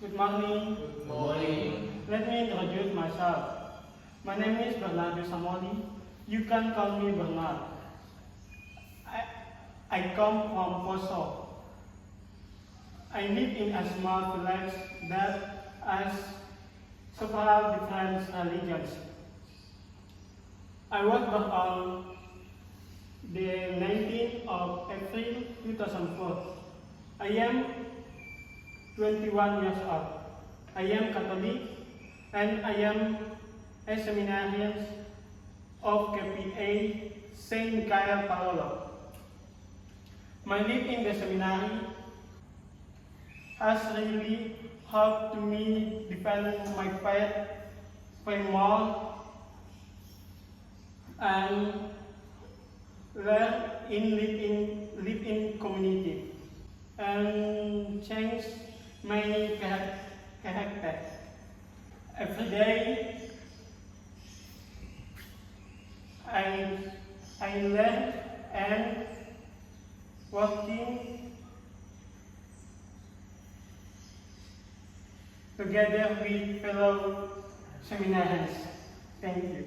Good morning. Good morning. Let me introduce myself. My name is Bernardo Samoli. You can call me Bernard. I come from Poso. I live in a small village that has several different religions. I was born on the 19th of April 2004. I am 21 years old. I am Catholic and I am a seminarian of KPA St. Michael Palolo. My life in the seminary has really helped me develop my faith more and learn in live in community and change my character. Every day I learn and working together with fellow seminarians. Thank you.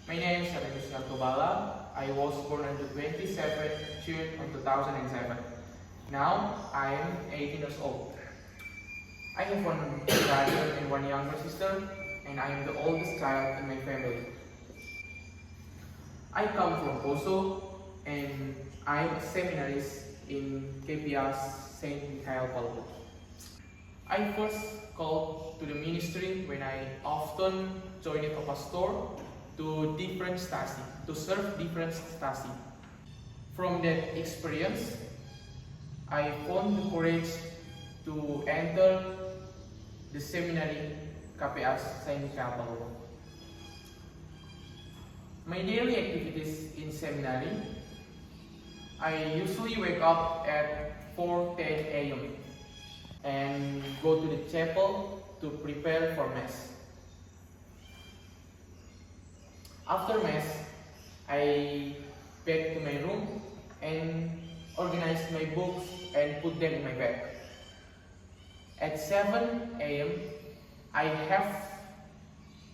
My name is Alex Tobala. I was born on the 27th June of 2007. Now I am 18 years old. I have one brother and one younger sister, and I am the oldest child in my family. I come from Poso, and I am a seminarist in KPS St. Michael Palolo. I first called to the ministry when I often joined a pastor to different stasi, to serve different stasi. From that experience, I found the courage to enter the seminary KPS St. Michael Palolo. My daily activities in seminary, I usually wake up at 4:10 a.m. and go to the chapel to prepare for Mass. After Mass, I back to my room and organize my books and put them in my bag. At 7 a.m., I have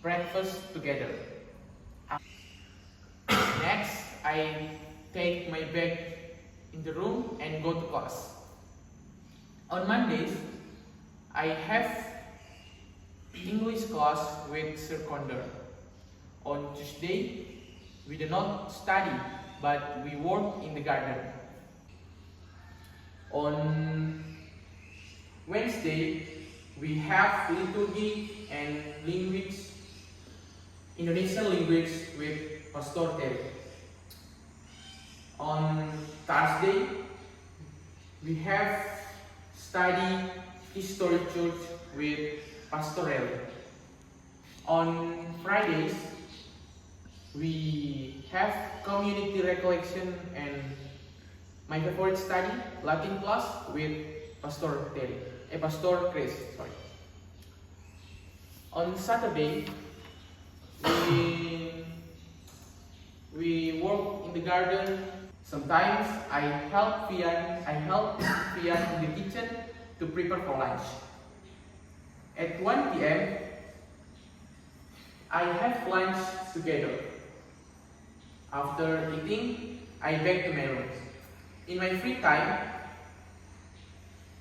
breakfast together. Next, I take my bag in the room and go to class. On Mondays, I have English class with Sir Condor. On Tuesday, we do not study, but we work in the garden. On Wednesday, we have liturgy and language, Indonesian language with Pastor Terry. On Thursday, we have study history church with Pastor Eli. On Fridays, we have community recollection and my favorite study, Latin class with Pastor Chris. On Saturday, we work in the garden. Sometimes I help Fian in the kitchen to prepare for lunch. At 1 p.m., I have lunch together. After eating, I back to my room. In my free time,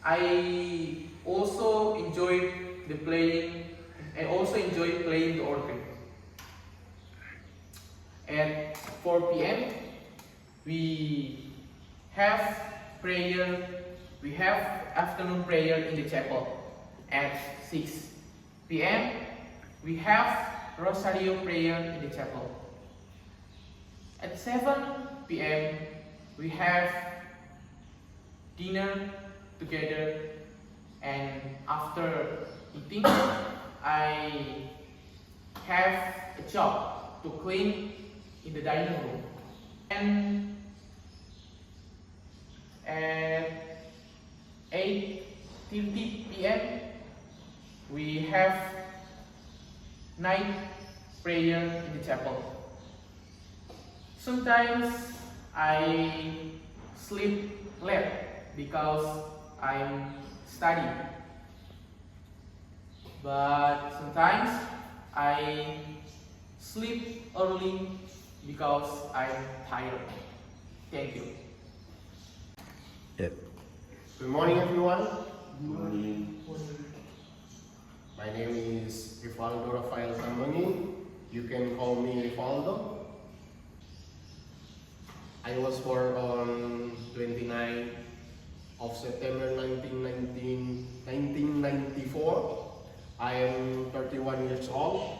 I also enjoy playing the organ. At 4 p.m., we have prayer. We have afternoon prayer in the chapel. At 6 p.m., we have Rosario prayer in the chapel. At 7 p.m., we have dinner together, and after eating, I have a job to clean in the dining room. And at 8:30 p.m., we have night prayer in the chapel. Sometimes I sleep late because I'm studying. but sometimes I sleep early because I'm tired. Thank you. Yeah. Good morning, everyone. Good morning. My name is Rivaldo Rafael Tambangi. You can call me Rivaldo. I was born on 29 of September 1994. I am 31 years old.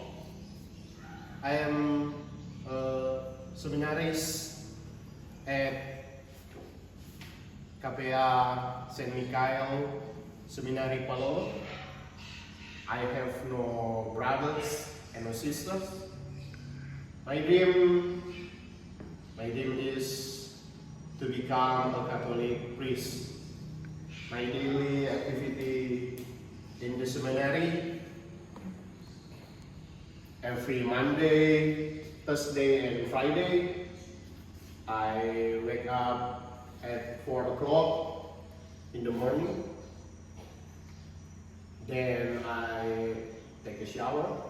I am a seminarist at KPA St. Michael Seminary Palolo. I have no brothers and no sisters. My dream is to become a Catholic priest. My daily activity in the seminary, every Monday, Thursday and Friday, I wake up at 4 o'clock in the morning. Then I take a shower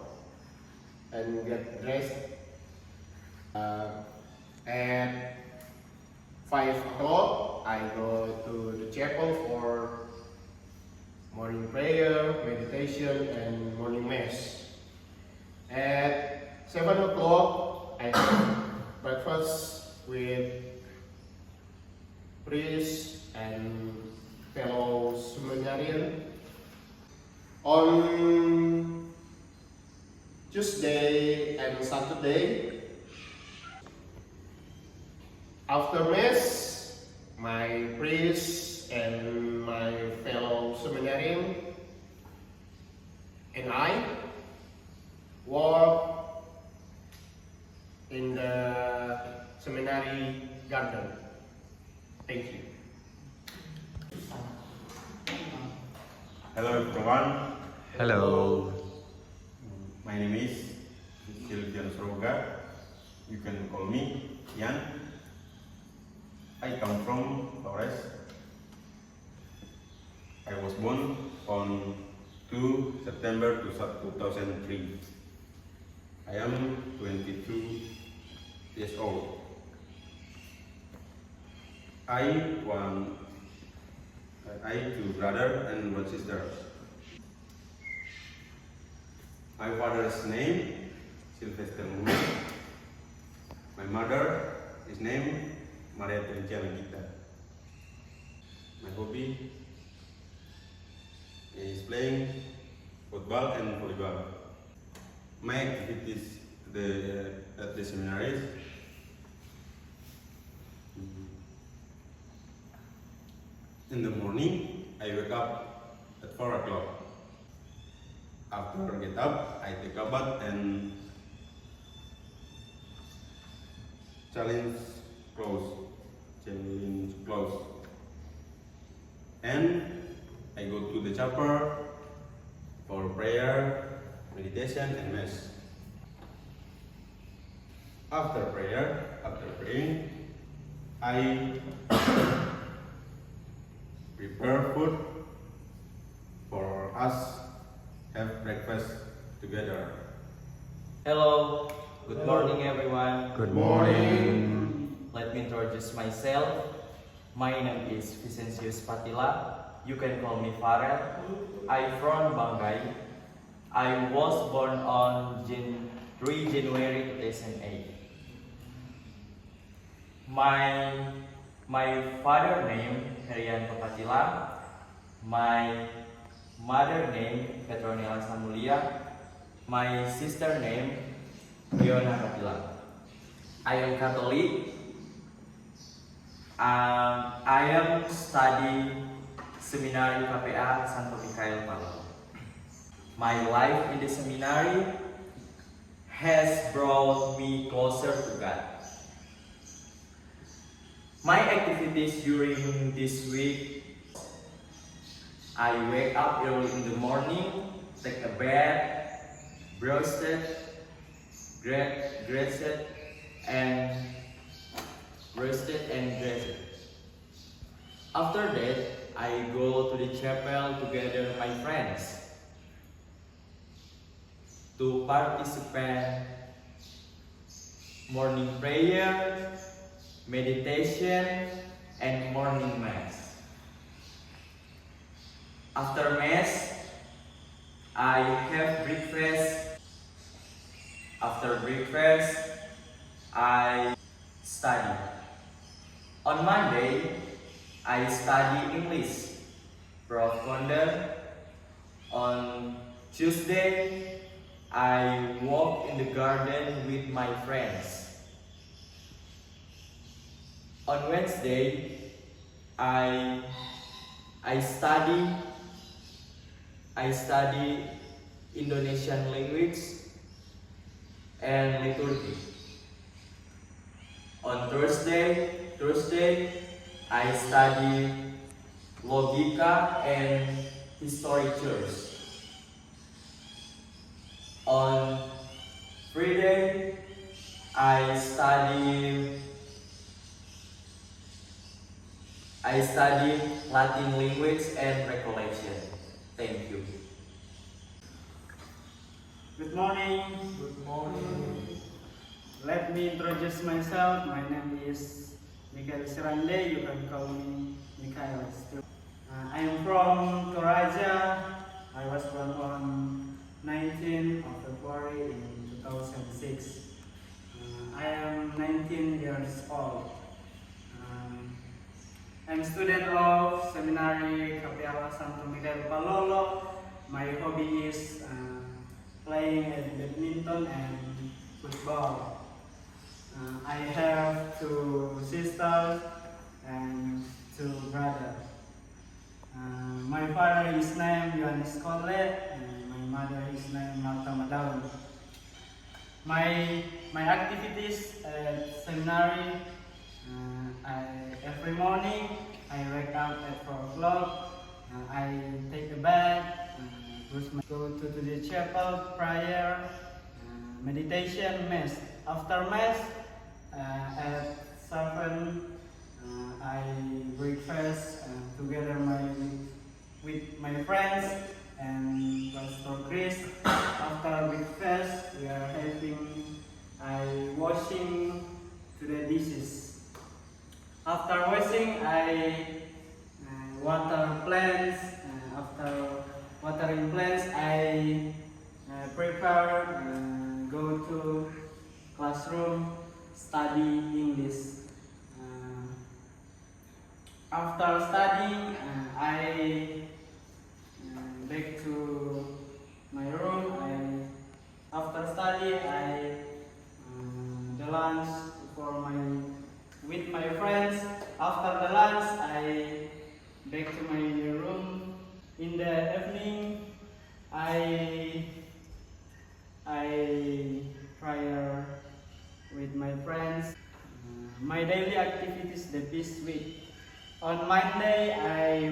and get dressed. At 5 o'clock, I go to the chapel for morning prayer, meditation, and morning mass. At 7 o'clock, I have breakfast with priests and fellow seminarians. On Tuesday and Saturday, after Mass, my priest and my fellow seminarian and I walk in the seminary garden. Thank you. Hello everyone, Hello. my name is Silvian Sroga. You can call me Yan. I come from Flores. I was born on 2 September 2003. I am 22 years old. I two brothers and one sister. My father's name Sylvester Mulu. My mother is named Maria Terencia Langita. My hobby is playing football and volleyball. My activities at the seminaries. In the morning, I wake up at 4 o'clock. After I get up, I take a bath and change clothes. And I go to the chapel for prayer, meditation, and mass. After praying, I prepare food for us have breakfast together. Hello, good morning everyone. Good morning. Let me introduce myself. My name is Vicencius Patila. You can call me Farel. I'm from Banggai. I was born on 3 January 2008. My father name Herianto Patila. My mother name Petronella Samulia. My sister name Fiona Patila. I am Catholic. I am studying seminary KPA Santo Mikael Palolo. My life in the seminary has brought me closer to God. My activities during this week: I wake up early in the morning, take a bath, dressed, and rested and dressed. After that, I go to the chapel together with my friends. to participate morning prayer, meditation, and morning mass. After mass, I have breakfast. After breakfast, I study. On Monday, I study English, Prof. Wonder. On Tuesday, I walk in the garden with my friends. On Wednesday, I study Indonesian language and liturgy. On Thursday, I study logika and historictures. On Friday, I study Latin language and recollection. Thank you. Good morning. Good morning. Let me introduce myself. My name is Mikael Sirande. You can call me Mikael. I am from Toraja. I was born on 19th of February in 2006. I am 19 years old. I'm a student of Seminary Kapela Santo Miguel Palolo. My hobby is playing badminton and football. I have 2 sisters and 2 brothers. My father is named Yohanes Colet and my mother is named Marta Madaun. My activities at seminary, every morning I wake up at 4 o'clock. I take a bath, go to the chapel, prayer, meditation, mass. After mass, at 7, I breakfast together with my friends and Pastor Chris. After breakfast, we are washing to the dishes. After washing, I water plants. After watering plants, I prepare go to classroom, study English. After studying, I back to my room. After study, I the lunch with my friends. After the lunch, I back to my room. In the evening, I prayer with my friends. My daily activities this week. On Monday, I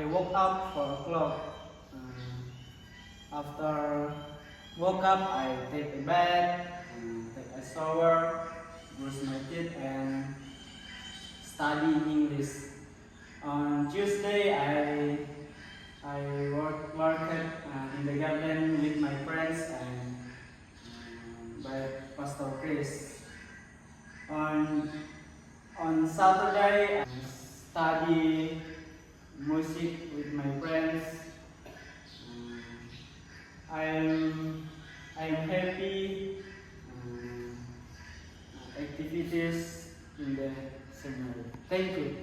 woke up 4 o'clock. After woke up, I take a bath, take a shower, brush my teeth, and study English. On Tuesday, I worked in the garden with my friends and by Pastor Chris. On Saturday, I study music with my friends. I'm happy activities in the seminary. Thank you.